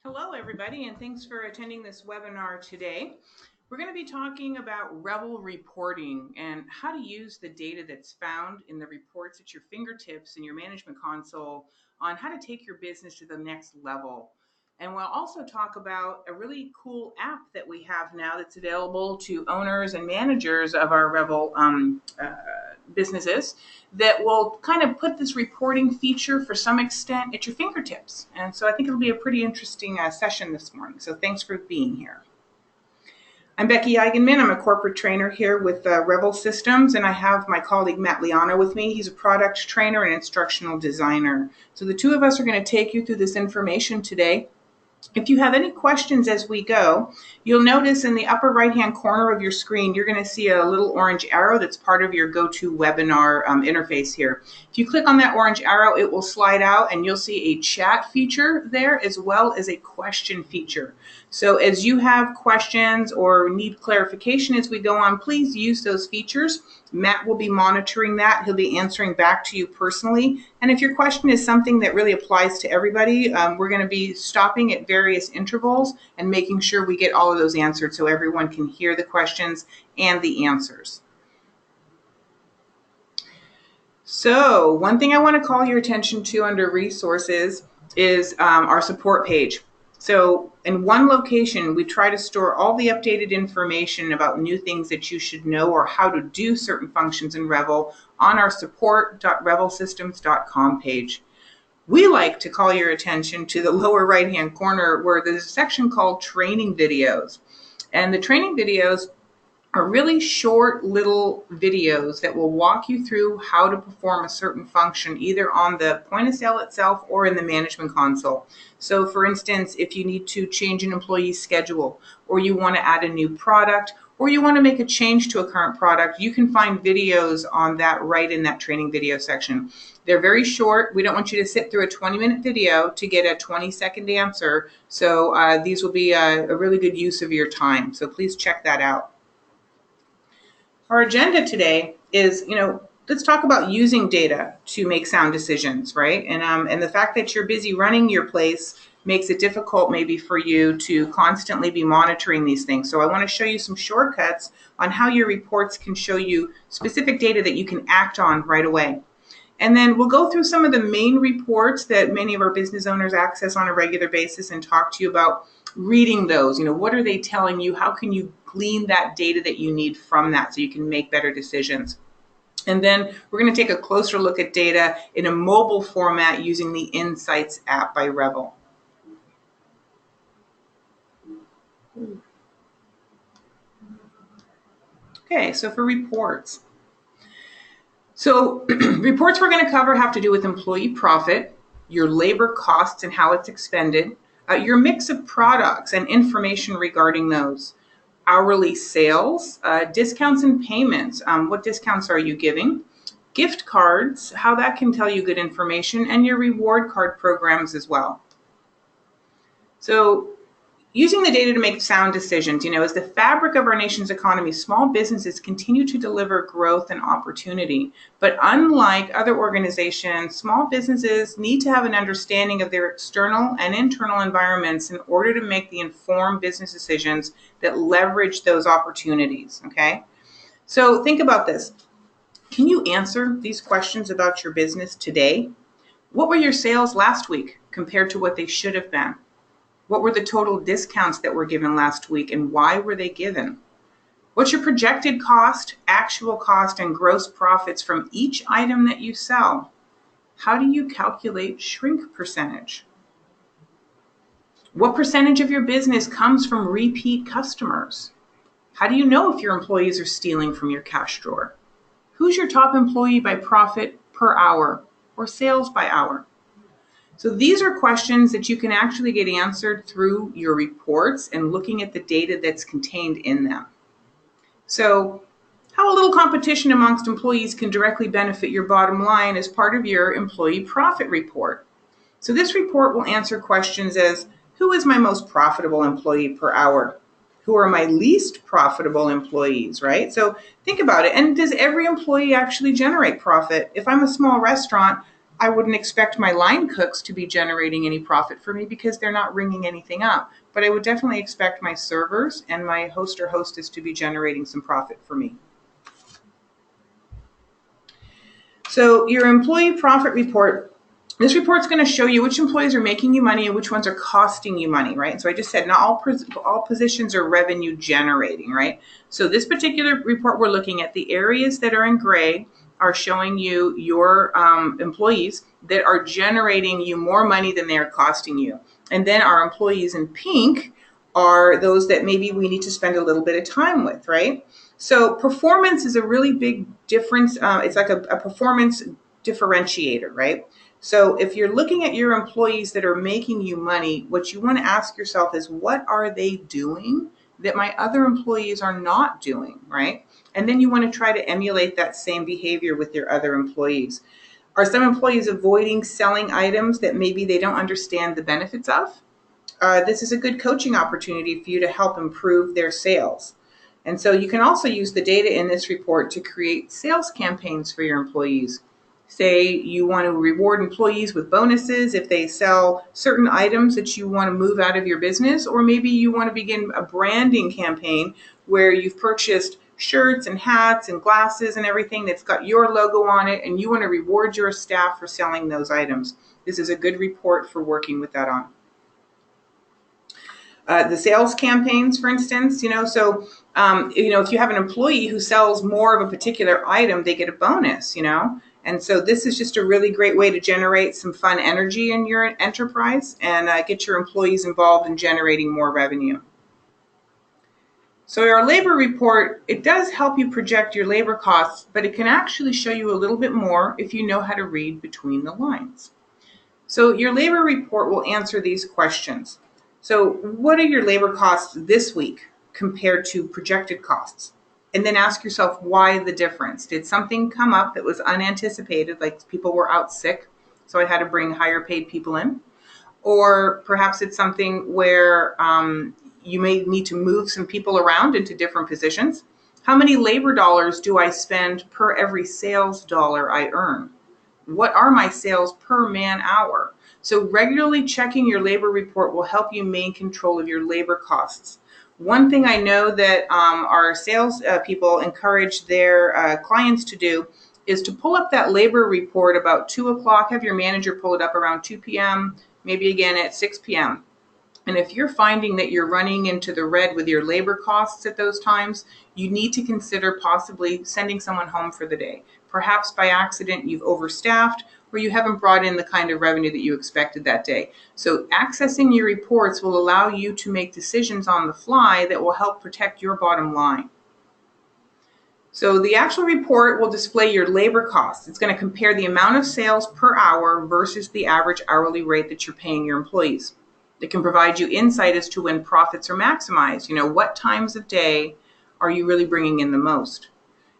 Hello, everybody, and thanks for attending this webinar today. We're going to be talking about Revel reporting and how to use the data that's found in the reports at your fingertips in your management console on how to take your business to the next level. And we'll also talk about a really cool app that we have now that's available to owners and managers of our Revel businesses that will kind of put this reporting feature for some extent at your fingertips. And so I think it'll be a pretty interesting session this morning. So thanks for being here. I'm Becky Eigenman. I'm a corporate trainer here with Revel Systems, and I have my colleague Matt Liano with me. He's a product trainer and instructional designer. So the two of us are going to take you through this information today. If you have any questions as we go, you'll notice in the upper right-hand corner of your screen, you're going to see a little orange arrow that's part of your GoToWebinar interface here. If you click on that orange arrow, it will slide out and you'll see a chat feature there as well as a question feature. So as you have questions or need clarification as we go on, please use those features. Matt will be monitoring that. He'll be answering back to you personally. And if your question is something that really applies to everybody, we're going to be stopping at various intervals and making sure we get all of those answered so everyone can hear the questions and the answers. So one thing I want to call your attention to under resources is our support page. So in one location, we try to store all the updated information about new things that you should know or how to do certain functions in Revel on our support.revelsystems.com page. We like to call your attention to the lower right-hand corner where there's a section called training videos. And the training videos are really short little videos that will walk you through how to perform a certain function either on the point of sale itself or in the management console. So for instance, if you need to change an employee's schedule, or you want to add a new product, or you want to make a change to a current product, you can find videos on that right in that training video section. They're very short. We don't want you to sit through a 20-minute video to get a 20-second answer. So these will be a really good use of your time. So please check that out. Our agenda today is, let's talk about using data to make sound decisions, right? And the fact that you're busy running your place makes it difficult maybe for you to constantly be monitoring these things. So I want to show you some shortcuts on how your reports can show you specific data that you can act on right away. And then we'll go through some of the main reports that many of our business owners access on a regular basis and talk to you about reading those. What are they telling you? How can you glean that data that you need from that so you can make better decisions? And then we're going to take a closer look at data in a mobile format using the Insights app by Revel. Okay, so for reports. So reports we're going to cover have to do with employee profit, your labor costs and how it's expended, your mix of products and information regarding those, hourly sales, discounts and payments, what discounts are you giving, gift cards, how that can tell you good information, and your reward card programs as well. So using the data to make sound decisions, as the fabric of our nation's economy, small businesses continue to deliver growth and opportunity. But unlike other organizations, small businesses need to have an understanding of their external and internal environments in order to make the informed business decisions that leverage those opportunities, okay? So think about this. Can you answer these questions about your business today? What were your sales last week compared to what they should have been? What were the total discounts that were given last week and why were they given? What's your projected cost, actual cost, and gross profits from each item that you sell? How do you calculate shrink percentage? What percentage of your business comes from repeat customers? How do you know if your employees are stealing from your cash drawer? Who's your top employee by profit per hour or sales by hour? So these are questions that you can actually get answered through your reports and looking at the data that's contained in them. So how a little competition amongst employees can directly benefit your bottom line as part of your employee profit report. So this report will answer questions as, who is my most profitable employee per hour? Who are my least profitable employees, right? So think about it. And does every employee actually generate profit? If I'm a small restaurant, I wouldn't expect my line cooks to be generating any profit for me because they're not ringing anything up. But I would definitely expect my servers and my host or hostess to be generating some profit for me. So your employee profit report, this report's going to show you which employees are making you money and which ones are costing you money, right? So I just said not all positions are revenue generating, right? So this particular report we're looking at, the areas that are in gray are showing you your employees that are generating you more money than they are costing you. And then our employees in pink are those that maybe we need to spend a little bit of time with, right? So performance is a really big difference. It's like a performance differentiator, right? So if you're looking at your employees that are making you money, what you want to ask yourself is, what are they doing that my other employees are not doing, right? And then you want to try to emulate that same behavior with your other employees. Are some employees avoiding selling items that maybe they don't understand the benefits of? This is a good coaching opportunity for you to help improve their sales. And so you can also use the data in this report to create sales campaigns for your employees. Say you want to reward employees with bonuses if they sell certain items that you want to move out of your business, or maybe you want to begin a branding campaign where you've purchased shirts and hats and glasses and everything that's got your logo on it, and you want to reward your staff for selling those items. This is a good report for working with that on. The sales campaigns, for instance, so if you have an employee who sells more of a particular item, they get a bonus, And so this is just a really great way to generate some fun energy in your enterprise and get your employees involved in generating more revenue. So our labor report, it does help you project your labor costs, but it can actually show you a little bit more if you know how to read between the lines. So your labor report will answer these questions. So what are your labor costs this week compared to projected costs? And then ask yourself, why the difference? Did something come up that was unanticipated, like people were out sick, so I had to bring higher paid people in? Or perhaps it's something where you may need to move some people around into different positions. How many labor dollars do I spend per every sales dollar I earn? What are my sales per man hour? So regularly checking your labor report will help you maintain control of your labor costs. One thing I know that our sales people encourage their clients to do is to pull up that labor report about 2 o'clock, have your manager pull it up around 2 p.m., maybe again at 6 p.m. And if you're finding that you're running into the red with your labor costs at those times, you need to consider possibly sending someone home for the day. Perhaps by accident you've overstaffed, or you haven't brought in the kind of revenue that you expected that day. So accessing your reports will allow you to make decisions on the fly that will help protect your bottom line. So the actual report will display your labor costs. It's going to compare the amount of sales per hour versus the average hourly rate that you're paying your employees. It can provide you insight as to when profits are maximized. What times of day are you really bringing in the most?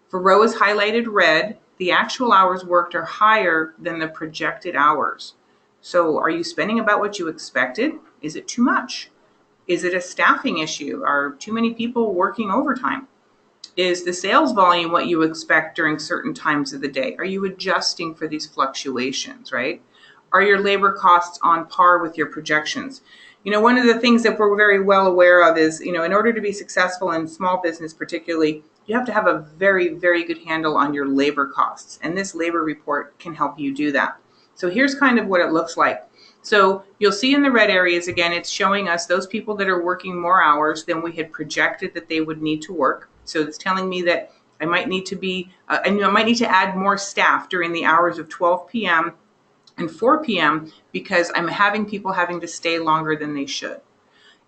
If a row is highlighted red, the actual hours worked are higher than the projected hours. So are you spending about what you expected? Is it too much? Is it a staffing issue? Are too many people working overtime? Is the sales volume what you expect during certain times of the day? Are you adjusting for these fluctuations, right? Are your labor costs on par with your projections? One of the things that we're very well aware of is, in order to be successful in small business particularly, you have to have a very, very good handle on your labor costs. And this labor report can help you do that. So here's kind of what it looks like. So you'll see in the red areas, again, it's showing us those people that are working more hours than we had projected that they would need to work. So it's telling me that I might need to add more staff during the hours of 12 p.m. and 4 p.m. because I'm having people having to stay longer than they should.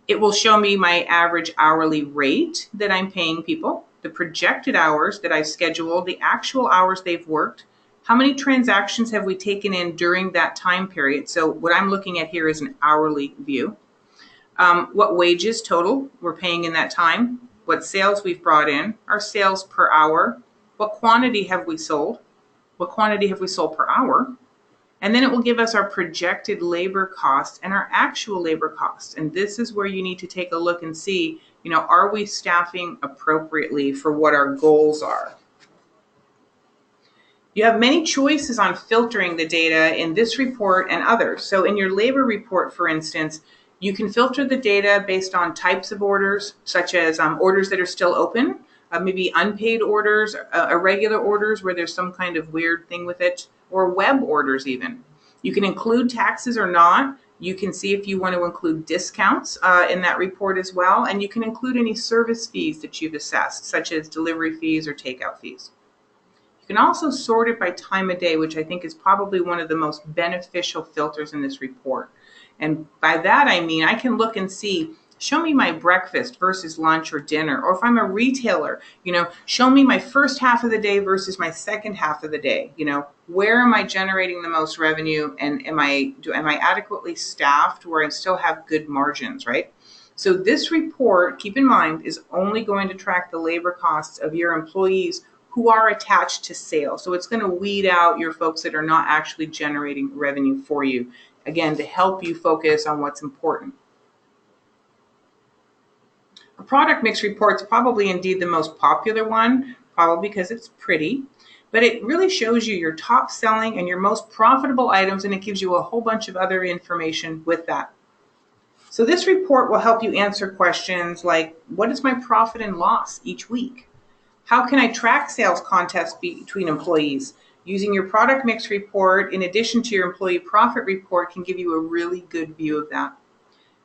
It will show me my average hourly rate that I'm paying people, the projected hours that I've scheduled, the actual hours they've worked, how many transactions have we taken in during that time period. So what I'm looking at here is an hourly view. What wages total we're paying in that time, what sales we've brought in, our sales per hour, what quantity have we sold, what quantity have we sold per hour, and then it will give us our projected labor costs and our actual labor costs. And this is where you need to take a look and see, are we staffing appropriately for what our goals are? You have many choices on filtering the data in this report and others. So in your labor report, for instance, you can filter the data based on types of orders, such as orders that are still open, maybe unpaid orders, irregular orders where there's some kind of weird thing with it, or web orders even. You can include taxes or not. You can see if you want to include discounts in that report as well, and you can include any service fees that you've assessed, such as delivery fees or takeout fees. You can also sort it by time of day, which I think is probably one of the most beneficial filters in this report. And by that, I mean, I can look and see, show me my breakfast versus lunch or dinner. Or if I'm a retailer, show me my first half of the day versus my second half of the day. Where am I generating the most revenue, and am I adequately staffed where I still have good margins, right? So this report, keep in mind, is only going to track the labor costs of your employees who are attached to sales. So it's going to weed out your folks that are not actually generating revenue for you, again, to help you focus on what's important. A product mix report is probably indeed the most popular one, probably because it's pretty, but it really shows you your top selling and your most profitable items, and it gives you a whole bunch of other information with that. So this report will help you answer questions like, what is my profit and loss each week? How can I track sales contests between employees? Using your product mix report, in addition to your employee profit report, can give you a really good view of that.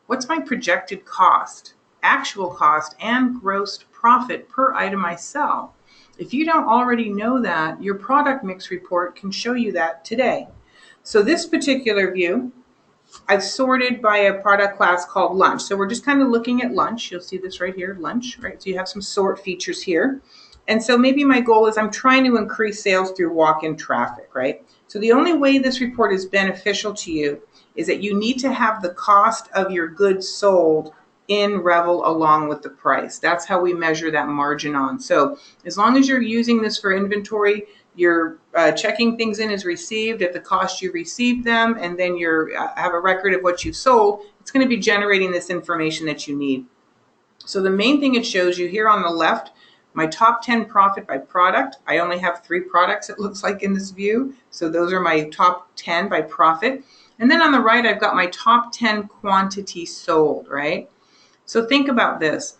What's my projected cost, actual cost, and gross profit per item I sell? If you don't already know that, your product mix report can show you that today. So this particular view, I've sorted by a product class called lunch. So we're just kind of looking at lunch. You'll see this right here, lunch, right? So you have some sort features here. And so maybe my goal is I'm trying to increase sales through walk-in traffic, right? So the only way this report is beneficial to you is that you need to have the cost of your goods sold in Revel along with the price. That's how we measure that margin on. So as long as you're using this for inventory, you're checking things in as received at the cost you received them, and then you have a record of what you've sold, it's going to be generating this information that you need. So the main thing it shows you here on the left, my top 10 profit by product. I only have 3 products, it looks like, in this view. So those are my top 10 by profit. And then on the right, I've got my top 10 quantity sold, right? So think about this.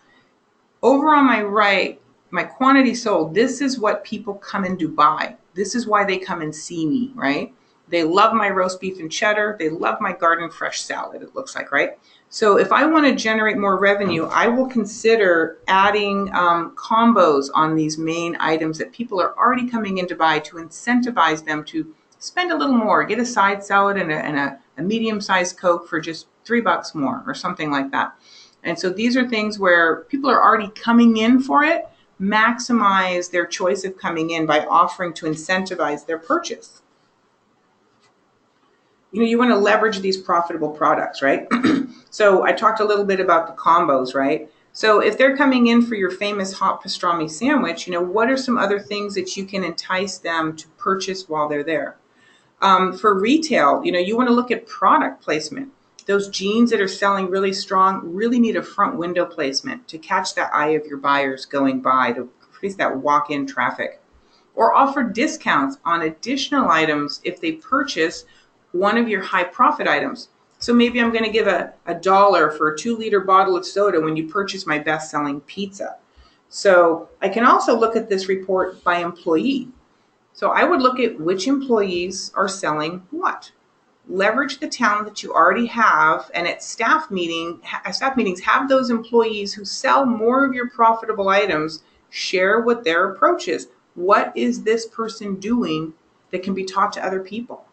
Over on my right, my quantity sold, this is what people come in to buy. This is why they come and see me, right? They love my roast beef and cheddar. They love my garden fresh salad, it looks like, right? So if I want to generate more revenue, I will consider adding combos on these main items that people are already coming in to buy, to incentivize them to spend a little more, get a side salad and a medium-sized Coke for just $3 more or something like that. And so these are things where people are already coming in for it. Maximize their choice of coming in by offering to incentivize their purchase. You want to leverage these profitable products, right? So I talked a little bit about the combos, right? So if they're coming in for your famous hot pastrami sandwich, what are some other things that you can entice them to purchase while they're there? For retail, you want to look at product placement. Those jeans that are selling really strong really need a front window placement to catch that eye of your buyers going by, to increase that walk-in traffic. Or offer discounts on additional items if they purchase one of your high profit items. So maybe I'm going to give a $1 for a 2-liter bottle of soda when you purchase my best-selling pizza. So I can also look at this report by employee. So I would look at which employees are selling what. Leverage the talent that you already have, and at staff meetings, have those employees who sell more of your profitable items share what their approach is. What is this person doing that can be taught to other people?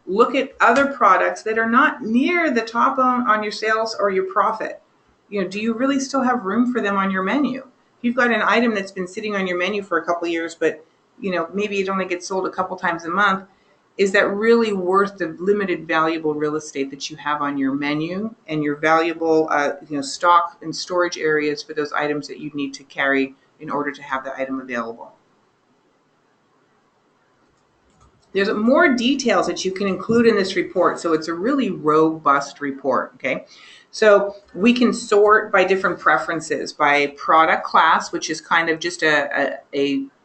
Look at other products that are not near the top on your sales or your profit. Do you really still have room for them on your menu? If you've got an item that's been sitting on your menu for a couple of years, but maybe it only gets sold a couple times a month, is that really worth the limited valuable real estate that you have on your menu and your valuable stock and storage areas for those items that you need to carry in order to have the item available? There's more details that you can include in this report, so it's a really robust report, okay? So we can sort by different preferences, by product class, which is kind of just a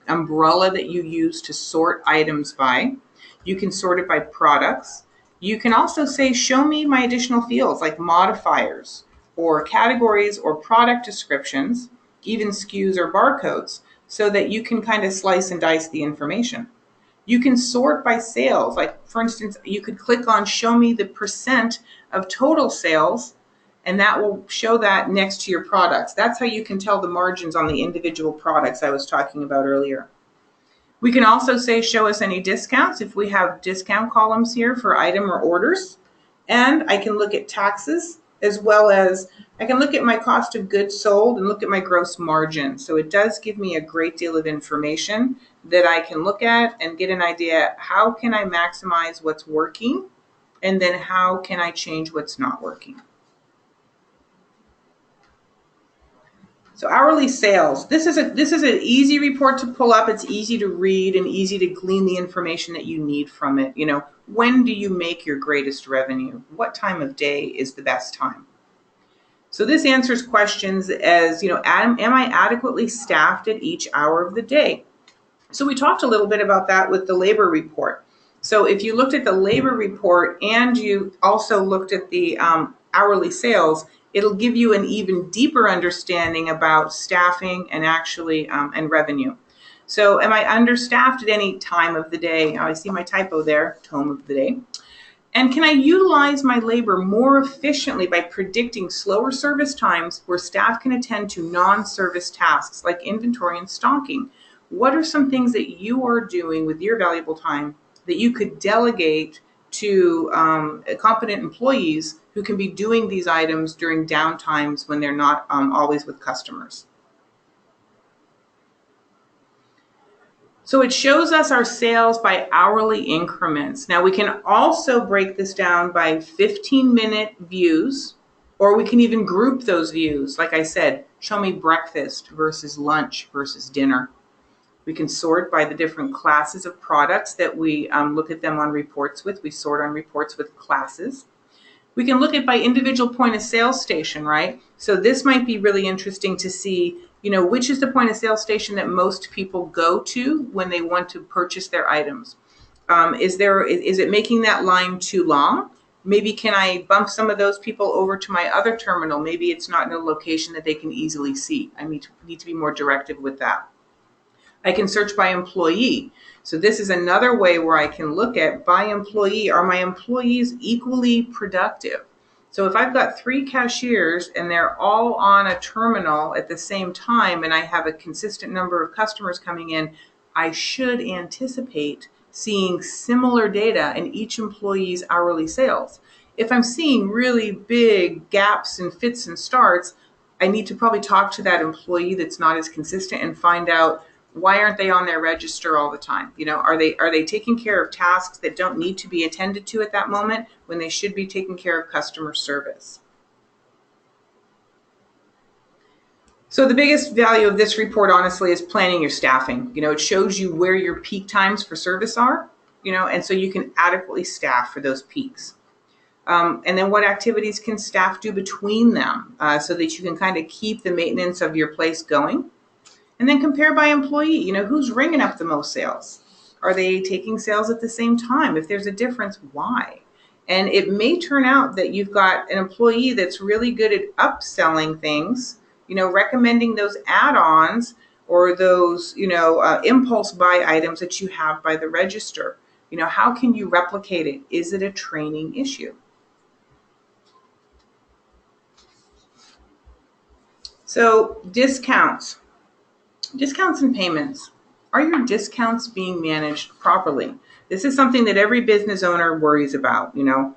umbrella that you use to sort items by. You can sort it by products. You can also say, show me my additional fields like modifiers or categories or product descriptions, even SKUs or barcodes, so that you can kind of slice and dice the information. You can sort by sales. Like, for instance, you could click on show me the percent of total sales, and that will show that next to your products. That's how you can tell the margins on the individual products I was talking about earlier. We can also say, show us any discounts if we have discount columns here for item or orders. And I can look at taxes, as well as I can look at my cost of goods sold and look at my gross margin. So it does give me a great deal of information that I can look at and get an idea, how can I maximize what's working, and then how can I change what's not working. So hourly sales, this is an easy report to pull up. It's easy to read and easy to glean the information that you need from it. You know, when do you make your greatest revenue? What time of day is the best time? So this answers questions as, you know, am I adequately staffed at each hour of the day? So we talked a little bit about that with the labor report. So if you looked at the labor report and you also looked at the hourly sales, it'll give you an even deeper understanding about staffing and actually and revenue. So am I understaffed at any time of the day? I see my typo there, time of the day. And can I utilize my labor more efficiently by predicting slower service times where staff can attend to non-service tasks like inventory and stocking? What are some things that you are doing with your valuable time that you could delegate to competent employees who can be doing these items during downtimes when they're not always with customers? So it shows us our sales by hourly increments. Now we can also break this down by 15-minute views, or we can even group those views. Like I said, show me breakfast versus lunch versus dinner. We can sort by the different classes of products that we look at them on reports with. We sort on reports with classes. We can look at by individual point of sale station, right? So this might be really interesting to see, you know, which is the point of sale station that most people go to when they want to purchase their items. Is it making that line too long? Maybe can I bump some of those people over to my other terminal? Maybe it's not in a location that they can easily see. I need to be more directive with that. I can search by employee. So this is another way where I can look at by employee. Are my employees equally productive? So if I've got 3 cashiers and they're all on a terminal at the same time and I have a consistent number of customers coming in, I should anticipate seeing similar data in each employee's hourly sales. If I'm seeing really big gaps and fits and starts, I need to probably talk to that employee that's not as consistent and find out, why aren't they on their register all the time? You know, are they taking care of tasks that don't need to be attended to at that moment when they should be taking care of customer service? So the biggest value of this report, honestly, is planning your staffing. You know, it shows you where your peak times for service are, you know, and so you can adequately staff for those peaks. And then what activities can staff do between them so that you can kind of keep the maintenance of your place going. And then compare by employee, you know, who's ringing up the most sales? Are they taking sales at the same time? If there's a difference, why? And it may turn out that you've got an employee that's really good at upselling things, you know, recommending those add-ons or those, you know, impulse buy items that you have by the register. You know, how can you replicate it? Is it a training issue? So discounts and payments. Are your discounts being managed properly? This is something that every business owner worries about, you know.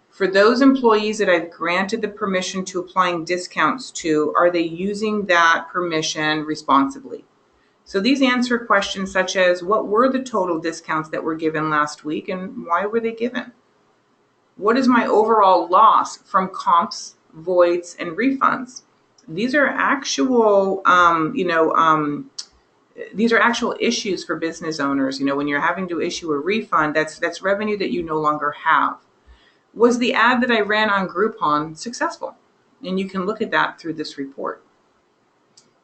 For those employees that I've granted the permission to applying discounts to, are they using that permission responsibly? So these answer questions such as, what were the total discounts that were given last week and why were they given? What is my overall loss from comps, voids, and refunds? These are actual, these are actual issues for business owners. You know, when you're having to issue a refund, that's revenue that you no longer have. Was the ad that I ran on Groupon successful? And you can look at that through this report.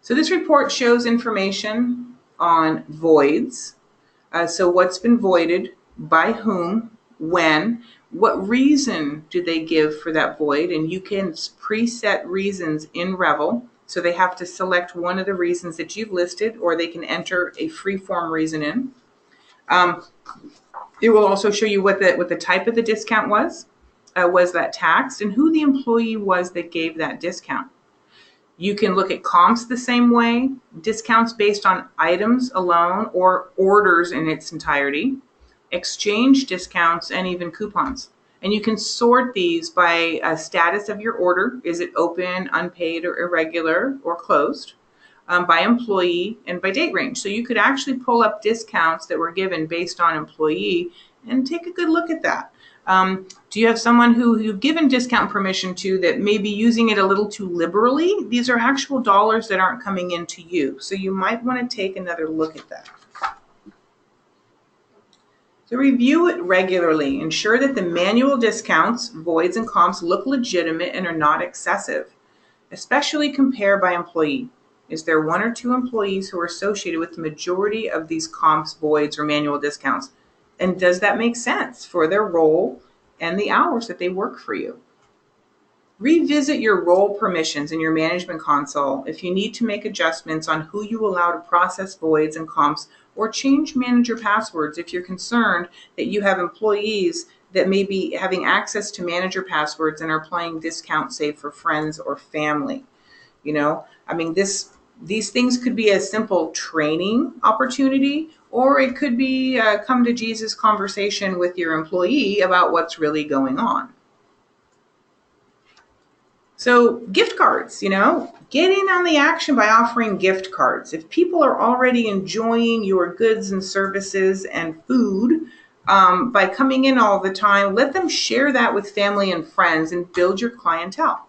So this report shows information on voids. So what's been voided, by whom, when, what reason do they give for that void? And you can preset reasons in Revel. So they have to select one of the reasons that you've listed, or they can enter a free form reason in. It will also show you what the type of the discount was that taxed, and who the employee was that gave that discount. You can look at comps the same way, discounts based on items alone or orders in its entirety, exchange discounts, and even coupons. And you can sort these by status of your order. Is it open, unpaid, or irregular, or closed? By employee and by date range. So you could actually pull up discounts that were given based on employee and take a good look at that. Do you have someone who you've given discount permission to that may be using it a little too liberally? These are actual dollars that aren't coming into you. So you might want to take another look at that. So review it regularly. Ensure that the manual discounts, voids, and comps look legitimate and are not excessive. Especially compare by employee. Is there one or two employees who are associated with the majority of these comps, voids, or manual discounts? And does that make sense for their role and the hours that they work for you? Revisit your role permissions in your management console if you need to make adjustments on who you allow to process voids and comps, or change manager passwords if you're concerned that you have employees that may be having access to manager passwords and are applying discounts, say, for friends or family. You know, I mean, these things could be a simple training opportunity, or it could be a come to Jesus conversation with your employee about what's really going on. So gift cards, get in on the action by offering gift cards. If people are already enjoying your goods and services and food by coming in all the time, let them share that with family and friends and build your clientele.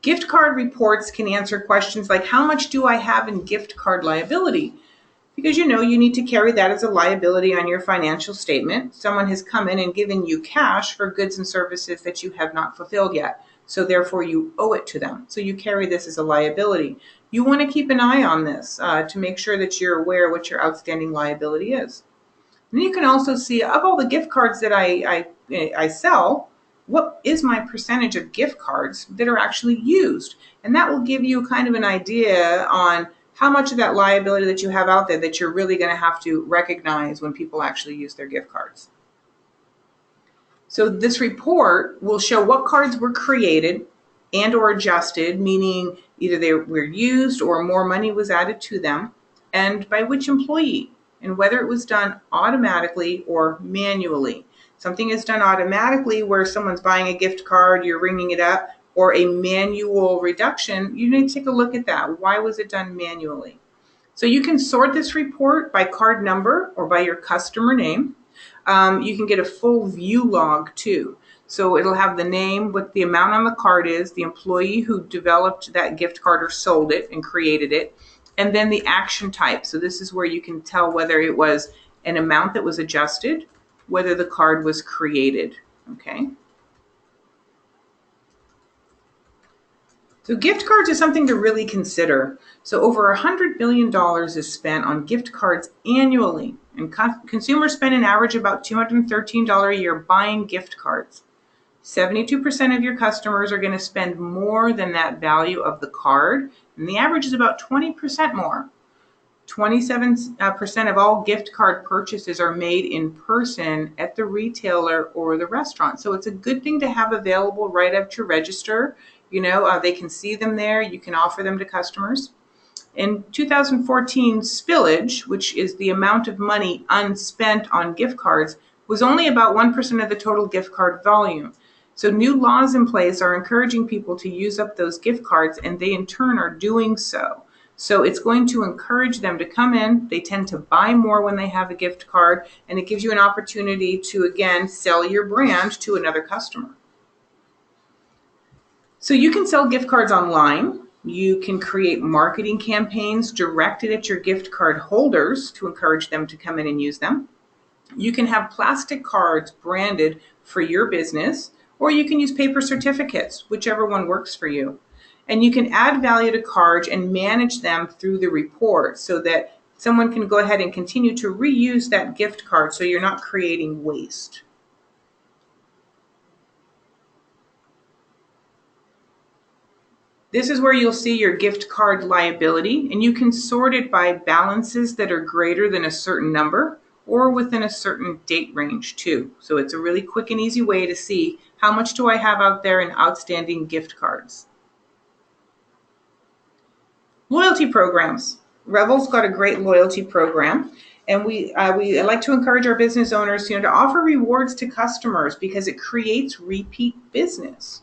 Gift card reports can answer questions like, how much do I have in gift card liability? Because you need to carry that as a liability on your financial statement. Someone has come in and given you cash for goods and services that you have not fulfilled yet. So therefore you owe it to them. So you carry this as a liability. You want to keep an eye on this to make sure that you're aware what your outstanding liability is. And you can also see, of all the gift cards that I sell, what is my percentage of gift cards that are actually used? And that will give you kind of an idea on how much of that liability that you have out there that you're really going to have to recognize when people actually use their gift cards. So this report will show what cards were created and or adjusted, meaning either they were used or more money was added to them, and by which employee, and whether it was done automatically or manually. Something is done automatically where someone's buying a gift card, you're ringing it up, or a manual reduction, you need to take a look at that. Why was it done manually? So you can sort this report by card number or by your customer name. You can get a full view log too. So it'll have the name, what the amount on the card is, the employee who developed that gift card or sold it and created it, and then the action type. So this is where you can tell whether it was an amount that was adjusted, whether the card was created, okay? So gift cards is something to really consider. So over $100 billion is spent on gift cards annually, and consumers spend an average about $213 a year buying gift cards. 72% of your customers are going to spend more than that value of the card, and the average is about 20% more. 27% of all gift card purchases are made in person at the retailer or the restaurant. So it's a good thing to have available right up to register. They can see them there. You can offer them to customers. In 2014, spillage, which is the amount of money unspent on gift cards, was only about 1% of the total gift card volume. So new laws in place are encouraging people to use up those gift cards, and they in turn are doing so. So it's going to encourage them to come in. They tend to buy more when they have a gift card, and it gives you an opportunity to, again, sell your brand to another customer. So you can sell gift cards online. You can create marketing campaigns directed at your gift card holders to encourage them to come in and use them. You can have plastic cards branded for your business, or you can use paper certificates, whichever one works for you. And you can add value to cards and manage them through the report so that someone can go ahead and continue to reuse that gift card so you're not creating waste. This is where you'll see your gift card liability, and you can sort it by balances that are greater than a certain number or within a certain date range too. So it's a really quick and easy way to see how much do I have out there in outstanding gift cards. Loyalty programs. Revel's got a great loyalty program, and we like to encourage our business owners, to offer rewards to customers because it creates repeat business.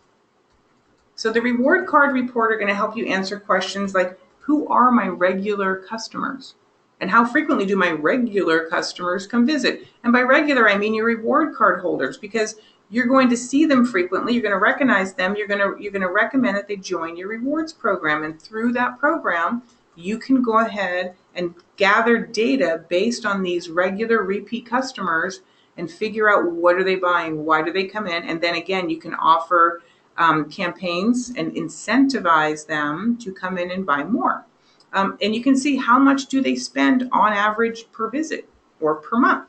So the reward card report are going to help you answer questions like, who are my regular customers? And how frequently do my regular customers come visit? And by regular, I mean your reward card holders, because you're going to see them frequently. You're going to recognize them. You're going to recommend that they join your rewards program. And through that program, you can go ahead and gather data based on these regular repeat customers and figure out what are they buying, why do they come in, and then again, you can offer campaigns and incentivize them to come in and buy more. And you can see how much do they spend on average per visit or per month.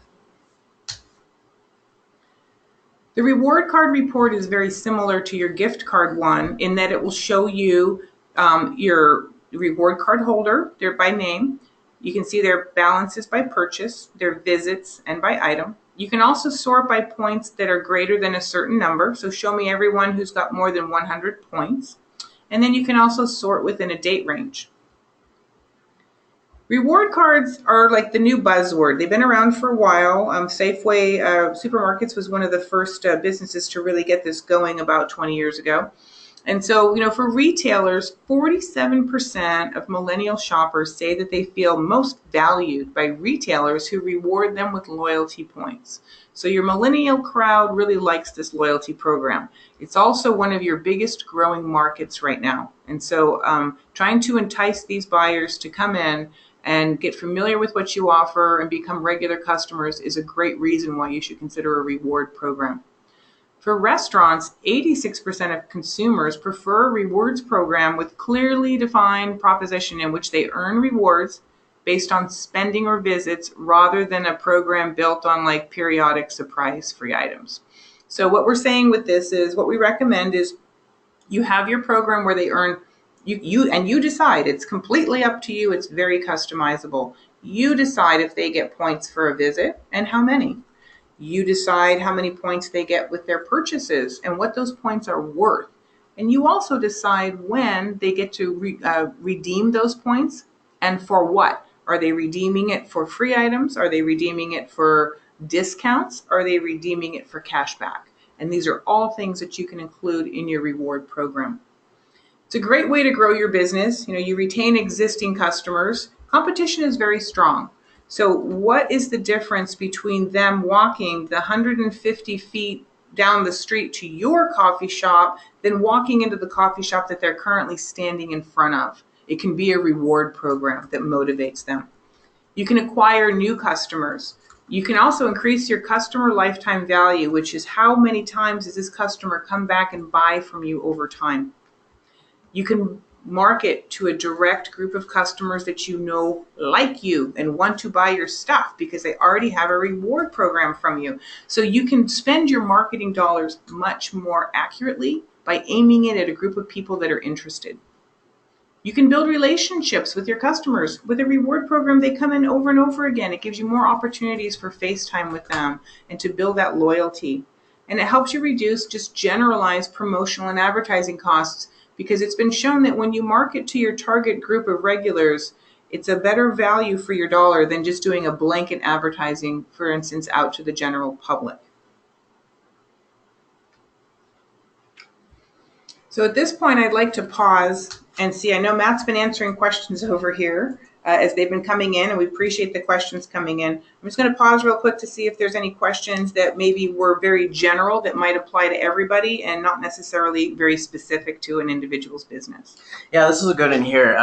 The reward card report is very similar to your gift card one in that it will show you your reward card holder, they're by name. You can see their balances by purchase, their visits, and by item. You can also sort by points that are greater than a certain number. So show me everyone who's got more than 100 points. And then you can also sort within a date range. Reward cards are like the new buzzword. They've been around for a while. Safeway Supermarkets was one of the first businesses to really get this going about 20 years ago. And so, for retailers, 47% of millennial shoppers say that they feel most valued by retailers who reward them with loyalty points. So your millennial crowd really likes this loyalty program. It's also one of your biggest growing markets right now. And so trying to entice these buyers to come in and get familiar with what you offer and become regular customers is a great reason why you should consider a reward program. For restaurants, 86% of consumers prefer a rewards program with clearly defined proposition in which they earn rewards based on spending or visits rather than a program built on like periodic surprise free items. So what we're saying with this is what we recommend is you have your program where they earn you decide. It's completely up to you. It's very customizable. You decide if they get points for a visit and how many. You decide how many points they get with their purchases and what those points are worth. And you also decide when they get to redeem those points and for what. Are they redeeming it for free items? Are they redeeming it for discounts? Are they redeeming it for cash back? And these are all things that you can include in your reward program. It's a great way to grow your business. You retain existing customers. Competition is very strong. So what is the difference between them walking the 150 feet down the street to your coffee shop than walking into the coffee shop that they're currently standing in front of? It can be a reward program that motivates them. You can acquire new customers. You can also increase your customer lifetime value, which is how many times does this customer come back and buy from you over time. You can market to a direct group of customers that like you and want to buy your stuff because they already have a reward program from you. So you can spend your marketing dollars much more accurately by aiming it at a group of people that are interested. You can build relationships with your customers. With a reward program, they come in over and over again. It gives you more opportunities for FaceTime with them and to build that loyalty. And it helps you reduce just generalized promotional and advertising costs, because it's been shown that when you market to your target group of regulars, it's a better value for your dollar than just doing a blanket advertising, for instance, out to the general public. So at this point, I'd like to pause and see. I know Matt's been answering questions over here as they've been coming in, and we appreciate the questions coming in. I'm just going to pause real quick to see if there's any questions that maybe were very general that might apply to everybody and not necessarily very specific to an individual's business. Yeah, this is a good one here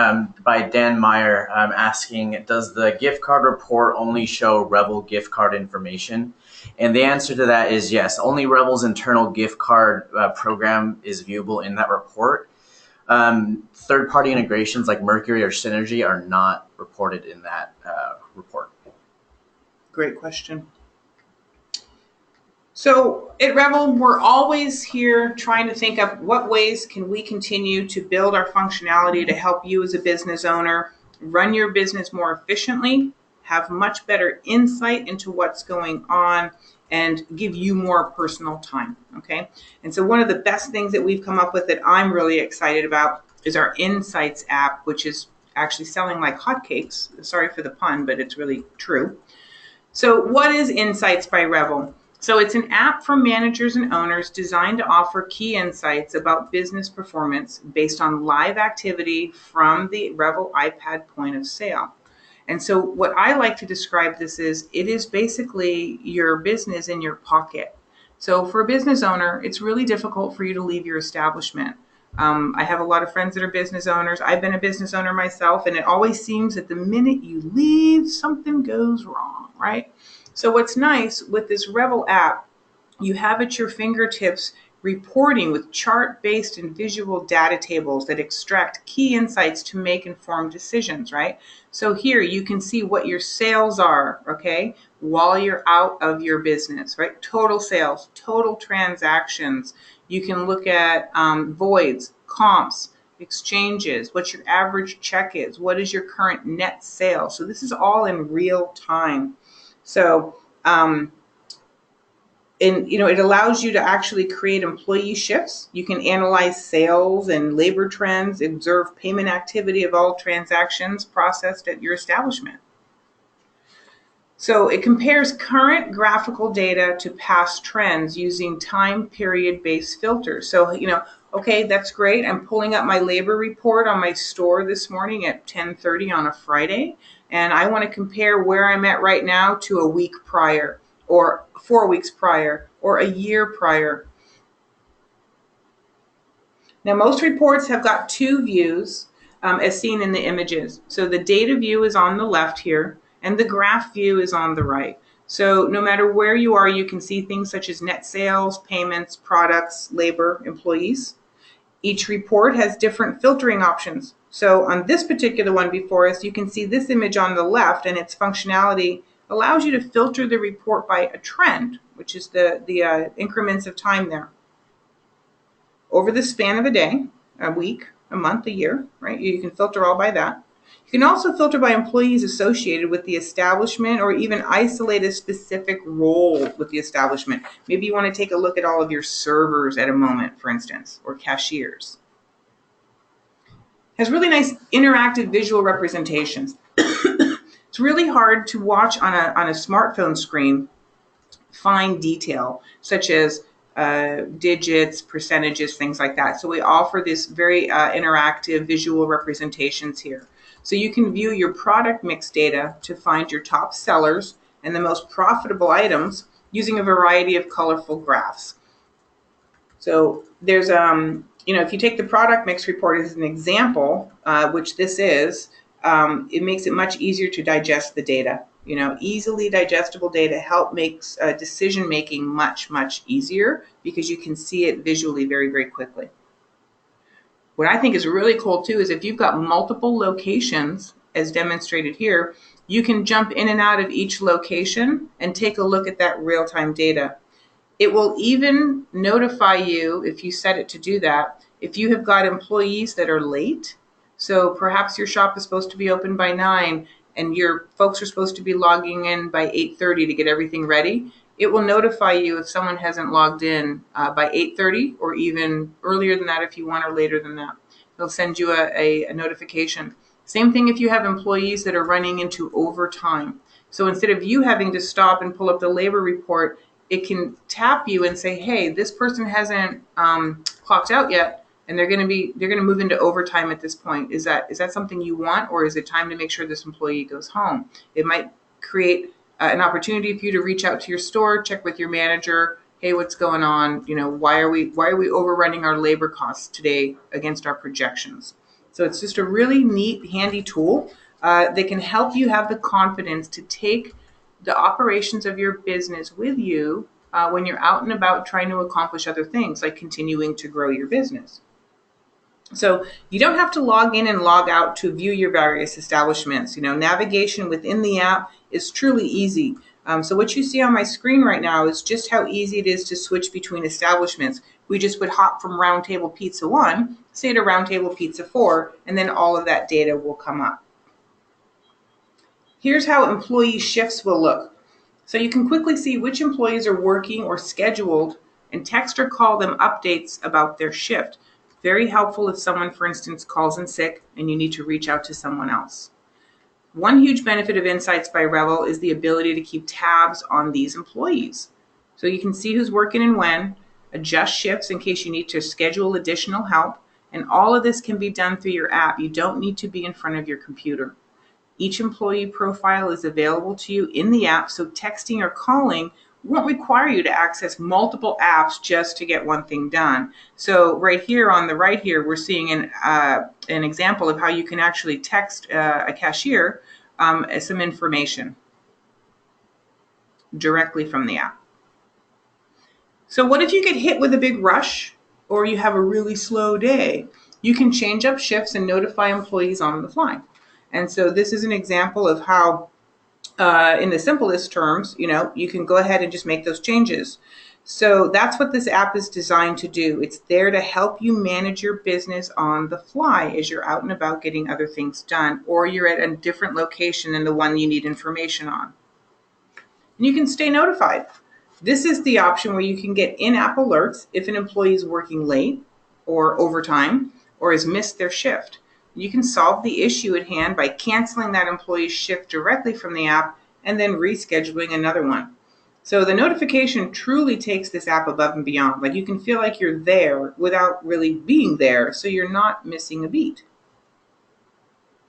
by Dan Meyer asking, does the gift card report only show Revel gift card information? And the answer to that is yes. Only Revel's internal gift card program is viewable in that report. Third-party integrations like Mercury or Synergy are not reported in that report? Great question. So at Revel, we're always here trying to think of what ways can we continue to build our functionality to help you as a business owner run your business more efficiently, have much better insight into what's going on, and give you more personal time, okay? And so one of the best things that we've come up with that I'm really excited about is our Insights app, which is actually selling like hotcakes. Sorry for the pun, but it's really true. So what is Insights by Revel? So it's an app for managers and owners designed to offer key insights about business performance based on live activity from the Revel iPad point of sale. And so what I like to describe this is, it is basically your business in your pocket. So for a business owner, it's really difficult for you to leave your establishment. I have a lot of friends that are business owners. I've been a business owner myself, and it always seems that the minute you leave, something goes wrong, right? So what's nice with this Revel app, you have at your fingertips reporting with chart-based and visual data tables that extract key insights to make informed decisions, right? So here you can see what your sales are, okay, while you're out of your business, right? Total sales, total transactions. You can look at voids, comps, exchanges, what your average check is, what is your current net sale. So this is all in real time. So, it allows you to actually create employee shifts. You can analyze sales and labor trends, observe payment activity of all transactions processed at your establishment. So it compares current graphical data to past trends using time period based filters. So, okay, that's great. I'm pulling up my labor report on my store this morning at 10:30 on a Friday, and I want to compare where I'm at right now to a week prior, or 4 weeks prior, or a year prior. Now, most reports have got two views as seen in the images. So the data view is on the left here, and the graph view is on the right. So no matter where you are, you can see things such as net sales, payments, products, labor, employees. Each report has different filtering options. So on this particular one before us, you can see this image on the left, and its functionality allows you to filter the report by a trend, which is the increments of time there. Over the span of a day, a week, a month, a year, right? You can filter all by that. You can also filter by employees associated with the establishment, or even isolate a specific role with the establishment. Maybe you want to take a look at all of your servers at a moment, for instance, or cashiers. It has really nice interactive visual representations. It's really hard to watch on a smartphone screen fine detail, such as digits, percentages, things like that. So we offer this very interactive visual representations here. So you can view your product mix data to find your top sellers and the most profitable items using a variety of colorful graphs. So there's, if you take the product mix report as an example, which this is, it makes it much easier to digest the data. Easily digestible data makes decision making much, much easier because you can see it visually very, very quickly. What I think is really cool too is if you've got multiple locations, as demonstrated here, you can jump in and out of each location and take a look at that real-time data. It will even notify you, if you set it to do that, if you have got employees that are late. So perhaps your shop is supposed to be open by 9 and your folks are supposed to be logging in by 8:30 to get everything ready. It will notify you if someone hasn't logged in by 8:30, or even earlier than that if you want, or later than that. It'll send you a notification. Same thing if you have employees that are running into overtime. So instead of you having to stop and pull up the labor report, it can tap you and say, hey, this person hasn't clocked out yet, and they're going to move into overtime at this point. Is that something you want, or is it time to make sure this employee goes home? It might create an opportunity for you to reach out to your store, check with your manager. Hey, what's going on? Why are we overrunning our labor costs today against our projections? So it's just a really neat, handy tool that can help you have the confidence to take the operations of your business with you when you're out and about trying to accomplish other things, like continuing to grow your business. So you don't have to log in and log out to view your various establishments. Navigation within the app is truly easy. So what you see on my screen right now is just how easy it is to switch between establishments. We just would hop from Round Table Pizza 1, say to Round Table Pizza 4, and then all of that data will come up. Here's how employee shifts will look. So you can quickly see which employees are working or scheduled and text or call them updates about their shift. Very helpful if someone, for instance, calls in sick and you need to reach out to someone else. One huge benefit of Insights by Revel is the ability to keep tabs on these employees. So you can see who's working and when, adjust shifts in case you need to schedule additional help, and all of this can be done through your app. You don't need to be in front of your computer. Each employee profile is available to you in the app, so texting or calling won't require you to access multiple apps just to get one thing done. So right here on the right here, we're seeing an example of how you can actually text a cashier some information directly from the app. So what if you get hit with a big rush or you have a really slow day? You can change up shifts and notify employees on the fly. And so this is an example of how in the simplest terms, you can go ahead and just make those changes. So that's what this app is designed to do. It's there to help you manage your business on the fly as you're out and about getting other things done, or you're at a different location than the one you need information on. And you can stay notified. This is the option where you can get in-app alerts if an employee is working late or overtime or has missed their shift. You can solve the issue at hand by canceling that employee's shift directly from the app and then rescheduling another one. So the notification truly takes this app above and beyond. Like, you can feel like you're there without really being there, so you're not missing a beat.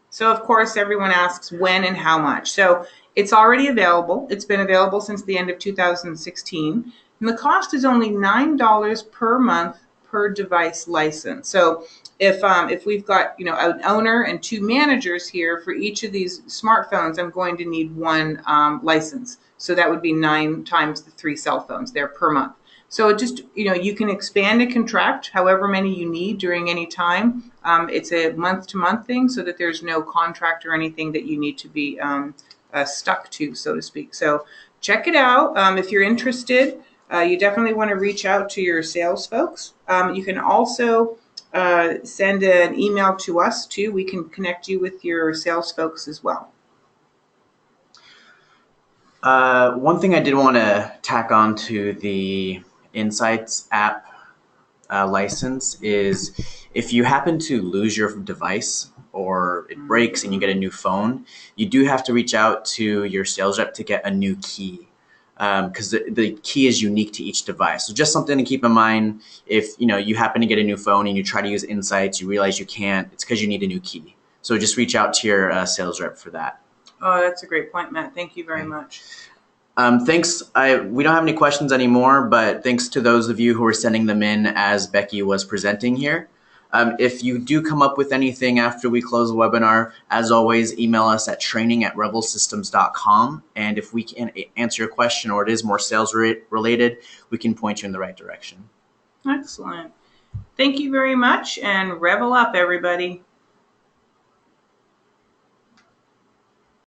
So of course, everyone asks when and how much. So it's already available. It's been available since the end of 2016. And the cost is only $9 per month per device license. So if we've got an owner and two managers here for each of these smartphones, I'm going to need one license. So that would be 9 times the 3 cell phones there per month. So it just, you can expand and contract however many you need during any time. It's a month-to-month thing, so that there's no contract or anything that you need to be stuck to, so to speak. So check it out. If you're interested, you definitely want to reach out to your sales folks. You can also send an email to us too. We can connect you with your sales folks as well. One thing I did want to tack on to the Insights app license is if you happen to lose your device or it breaks and you get a new phone, you do have to reach out to your sales rep to get a new key, because the key is unique to each device. So just something to keep in mind. If you happen to get a new phone and you try to use Insights, you realize you can't, it's because you need a new key. So just reach out to your sales rep for that. Oh, that's a great point, Matt. Thank you very much. Thanks. We don't have any questions anymore, but thanks to those of you who are sending them in as Becky was presenting here. If you do come up with anything after we close the webinar, as always, email us at training@revelsystems.com. And if we can answer your question or it is more sales related, we can point you in the right direction. Excellent. Thank you very much, and Revel up, everybody.